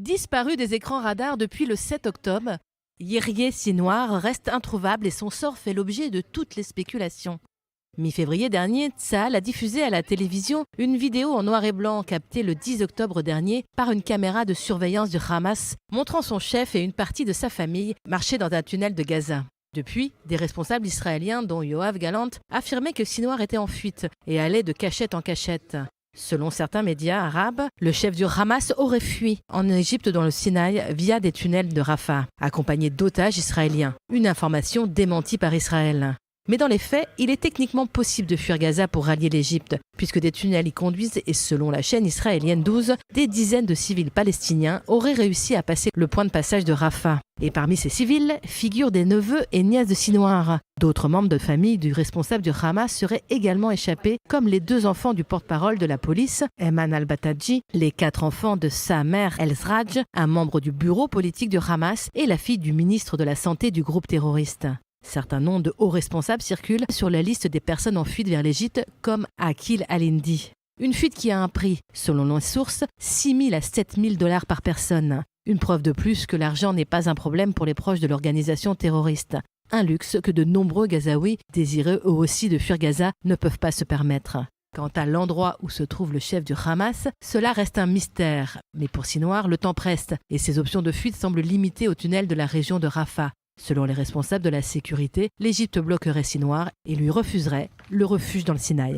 Disparu des écrans radars depuis le 7 octobre, Yehriye Sinwar reste introuvable et son sort fait l'objet de toutes les spéculations. Mi-février dernier, Tsahal a diffusé à la télévision une vidéo en noir et blanc captée le 10 octobre dernier par une caméra de surveillance du Hamas montrant son chef et une partie de sa famille marcher dans un tunnel de Gaza. Depuis, des responsables israéliens, dont Yoav Gallant, affirmaient que Sinwar était en fuite et allait de cachette en cachette. Selon certains médias arabes, le chef du Hamas aurait fui en Égypte dans le Sinaï via des tunnels de Rafah, accompagné d'otages israéliens. Une information démentie par Israël. Mais dans les faits, il est techniquement possible de fuir Gaza pour rallier l'Égypte, puisque des tunnels y conduisent et selon la chaîne israélienne 12, des dizaines de civils palestiniens auraient réussi à passer le point de passage de Rafah. Et parmi ces civils figurent des neveux et nièces de Sinwar. D'autres membres de famille du responsable du Hamas seraient également échappés, comme les 2 enfants du porte-parole de la police, Ayman al-Batadji, les 4 enfants de Samer El-Sraj, un membre du bureau politique du Hamas, et la fille du ministre de la Santé du groupe terroriste. Certains noms de hauts responsables circulent sur la liste des personnes en fuite vers l'Égypte, comme Akil al-Hindi. Une fuite qui a un prix, selon nos sources, 6 000 à 7 000 $ par personne. Une preuve de plus que l'argent n'est pas un problème pour les proches de l'organisation terroriste. Un luxe que de nombreux Gazaouis, désireux eux aussi de fuir Gaza, ne peuvent pas se permettre. Quant à l'endroit où se trouve le chef du Hamas, cela reste un mystère. Mais pour Sinwar, le temps presse et ses options de fuite semblent limitées au tunnel de la région de Rafah. Selon les responsables de la sécurité, l'Égypte bloquerait Sinwar et lui refuserait le refuge dans le Sinaï.